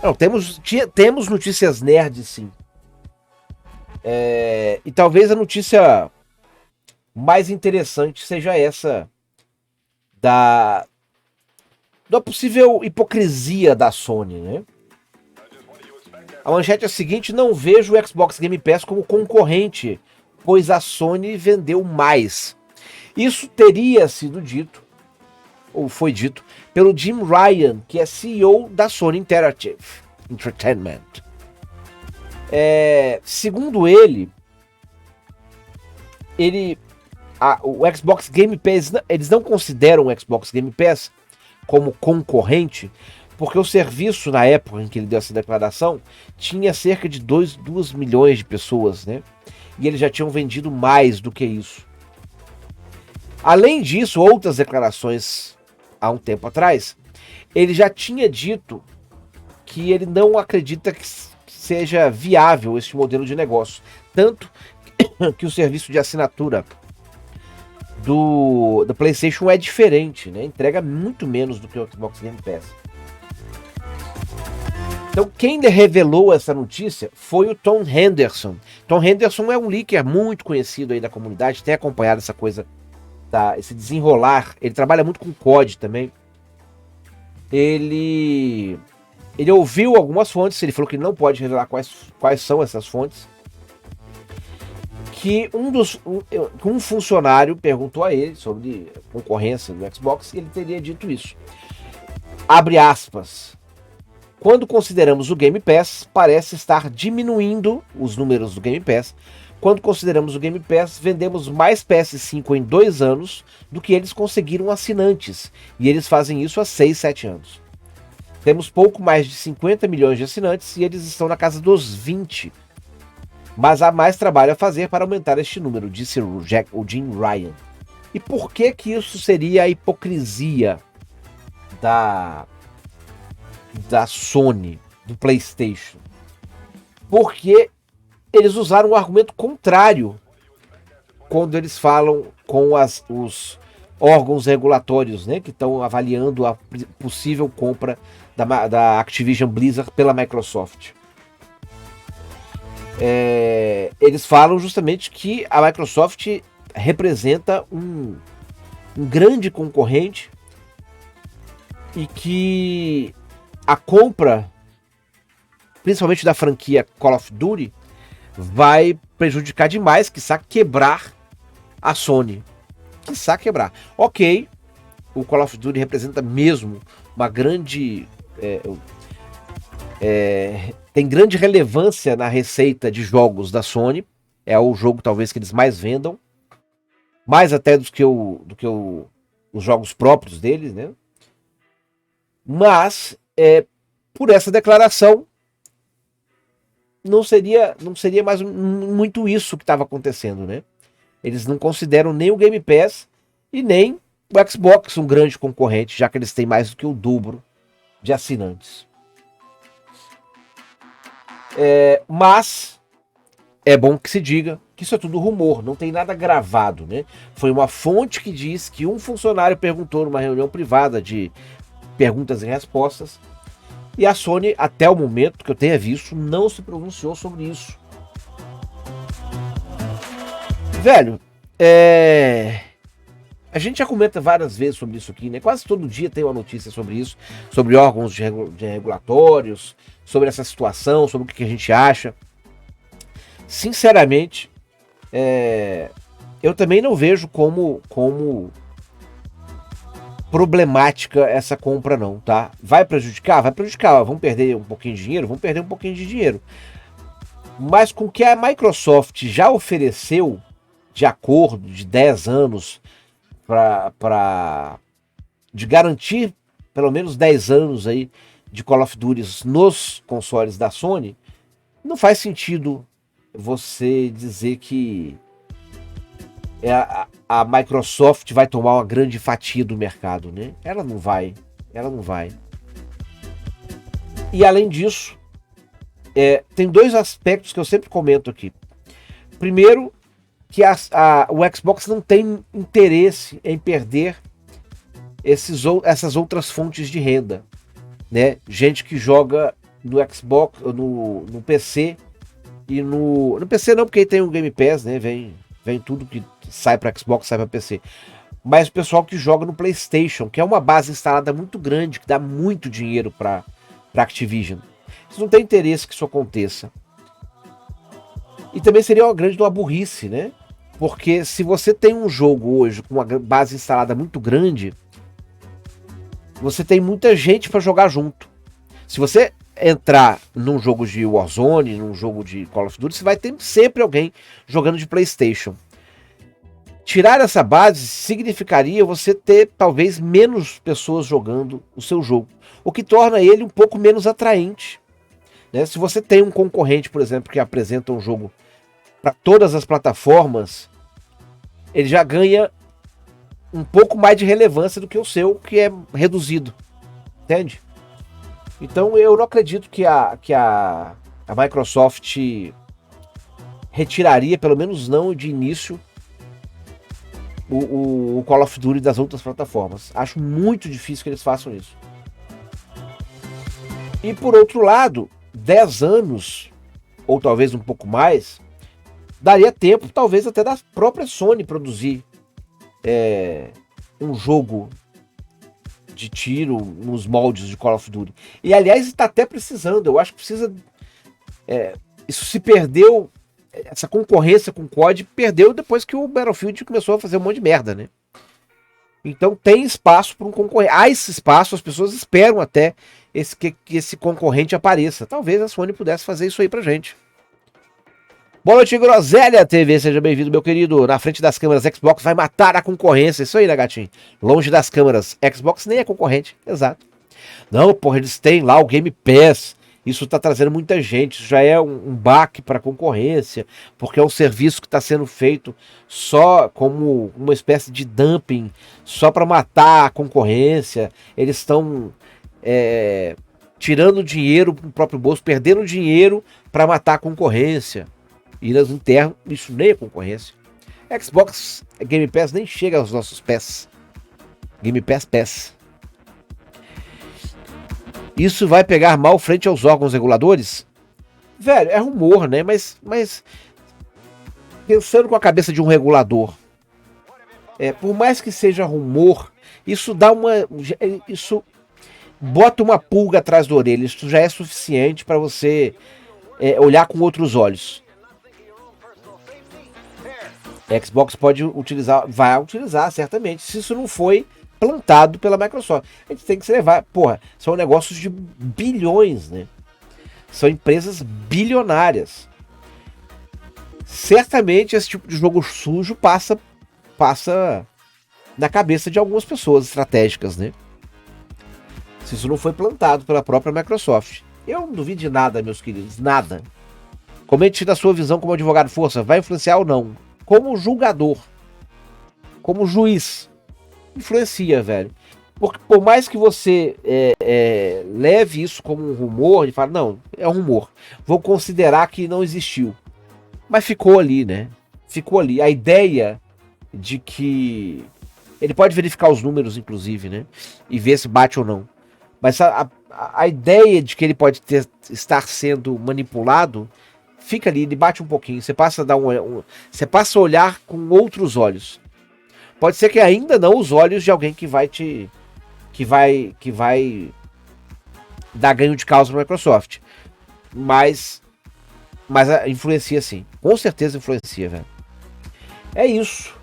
Não, temos notícias nerds, sim. E talvez a notícia mais interessante seja essa da possível hipocrisia da Sony, né? A manchete é a seguinte: não vejo o Xbox Game Pass como concorrente, pois a Sony vendeu mais. Isso teria sido dito, ou foi dito, pelo Jim Ryan, que é CEO da Sony Interactive Entertainment. Segundo ele, o Xbox Game Pass, eles não consideram o Xbox Game Pass como concorrente, porque o serviço, na época em que ele deu essa declaração, tinha cerca de 2 milhões de pessoas, né? E eles já tinham vendido mais do que isso. Além disso, outras declarações há um tempo atrás, ele já tinha dito que ele não acredita que seja viável este modelo de negócio. Tanto que o serviço de assinatura da PlayStation é diferente, né? Entrega muito menos do que o Xbox Game Pass. Então, quem revelou essa notícia foi o Tom Henderson. Tom Henderson é um leaker muito conhecido aí da comunidade, tem acompanhado essa coisa, esse desenrolar. Ele trabalha muito com COD também. Ele ouviu algumas fontes, ele falou que não pode revelar quais são essas fontes. Que um funcionário perguntou a ele sobre concorrência do Xbox e ele teria dito isso. Abre aspas. Quando consideramos o Game Pass, parece estar diminuindo os números do Game Pass. Quando consideramos o Game Pass, vendemos mais PS5 em 2 anos do que eles conseguiram assinantes. E eles fazem isso há 6, 7 anos. Temos pouco mais de 50 milhões de assinantes e eles estão na casa dos 20. Mas há mais trabalho a fazer para aumentar este número, disse o Jim Ryan. E por que isso seria a hipocrisia da Sony, do PlayStation? Porque eles usaram um argumento contrário quando eles falam com os órgãos regulatórios, né, que estão avaliando a possível compra da Activision Blizzard pela Microsoft. Eles falam justamente que a Microsoft representa um grande concorrente e que a compra, principalmente da franquia Call of Duty, vai prejudicar demais, quiçá quebrar a Sony. Quiçá quebrar. Ok, o Call of Duty representa mesmo uma grande... tem grande relevância na receita de jogos da Sony. É o jogo talvez que eles mais vendam. Mais até do que os jogos próprios deles, né? Mas, por essa declaração, não seria mais muito isso que estava acontecendo, né? Eles não consideram nem o Game Pass e nem o Xbox um grande concorrente, já que eles têm mais do que o dobro de assinantes. Mas é bom que se diga que isso é tudo rumor, não tem nada gravado, né? Foi uma fonte que diz que um funcionário perguntou numa reunião privada de perguntas e respostas, e a Sony, até o momento que eu tenha visto, não se pronunciou sobre isso. Velho, a gente já comenta várias vezes sobre isso aqui, né? Quase todo dia tem uma notícia sobre isso, sobre órgãos de regulatórios, sobre essa situação, sobre o que a gente acha. Sinceramente, eu também não vejo como problemática essa compra não, tá? Vai prejudicar? Vai prejudicar. Vão perder um pouquinho de dinheiro? Vão perder um pouquinho de dinheiro. Mas com o que a Microsoft já ofereceu de acordo de 10 anos de garantir pelo menos 10 anos aí de Call of Duty nos consoles da Sony, não faz sentido você dizer que a Microsoft vai tomar uma grande fatia do mercado, né? Ela não vai. E além disso, tem 2 aspectos que eu sempre comento aqui. Primeiro, que o Xbox não tem interesse em perder essas outras fontes de renda, né? Gente que joga no Xbox, no PC e no PC não, porque tem o Game Pass, né? Vem tudo que sai para Xbox, sai para PC. Mas o pessoal que joga no PlayStation, que é uma base instalada muito grande, que dá muito dinheiro para Activision. Eles não têm interesse que isso aconteça. E também seria uma grande uma burrice, né? Porque se você tem um jogo hoje com uma base instalada muito grande, você tem muita gente para jogar junto. Se você entrar num jogo de Warzone, num jogo de Call of Duty, você vai ter sempre alguém jogando de PlayStation. Tirar essa base significaria você ter talvez menos pessoas jogando o seu jogo, o que torna ele um pouco menos atraente. Né? Se você tem um concorrente, por exemplo, que apresenta um jogo para todas as plataformas, ele já ganha um pouco mais de relevância do que o seu, que é reduzido. Entende? Então eu não acredito que a Microsoft retiraria, pelo menos não de início, o Call of Duty das outras plataformas. Acho muito difícil que eles façam isso. E por outro lado, 10 anos, ou talvez um pouco mais, daria tempo talvez até da própria Sony produzir um jogo de tiro nos moldes de Call of Duty. E aliás está até precisando, eu acho que precisa... isso se perdeu, essa concorrência com o COD perdeu depois que o Battlefield começou a fazer um monte de merda, né? Então tem espaço para um concorrente. Há esse espaço, as pessoas esperam até que esse concorrente apareça. Talvez a Sony pudesse fazer isso aí pra gente. Boa noite, Groselha TV, seja bem-vindo, meu querido. Na frente das câmeras, Xbox vai matar a concorrência. Isso aí, né, gatinho? Longe das câmeras, Xbox nem é concorrente, exato. Não, porra, eles têm lá o Game Pass. Isso tá trazendo muita gente, isso já é um baque para a concorrência, porque é um serviço que está sendo feito só como uma espécie de dumping, só para matar a concorrência. Eles estão tirando dinheiro pro próprio bolso, perdendo dinheiro para matar a concorrência. E nas internas, isso nem é concorrência. Xbox Game Pass nem chega aos nossos pés. Game Pass. Isso vai pegar mal frente aos órgãos reguladores? Velho, é rumor, né? Mas pensando com a cabeça de um regulador, por mais que seja rumor, isso isso bota uma pulga atrás da orelha. Isso já é suficiente para você olhar com outros olhos. A Xbox vai utilizar certamente, se isso não foi plantado pela Microsoft. A gente tem que se levar, porra, são negócios de bilhões, né? São empresas bilionárias. Certamente esse tipo de jogo sujo passa na cabeça de algumas pessoas estratégicas, né? Se isso não foi plantado pela própria Microsoft. Eu não duvido de nada, meus queridos, nada. Comente da sua visão como advogado força, vai influenciar ou não? Como julgador, como juiz, influencia, velho. Porque por mais que você leve isso como um rumor e fale, não, é um rumor, vou considerar que não existiu. Mas ficou ali, né? Ficou ali. A ideia de que... Ele pode verificar os números, inclusive, né? E ver se bate ou não. Mas a ideia de que ele pode estar sendo manipulado... Fica ali, ele bate um pouquinho. Você passa a dar você passa a olhar com outros olhos. Pode ser que ainda não os olhos de alguém que vai dar ganho de causa para a Microsoft. Mas influencia sim. Com certeza influencia, velho. É isso.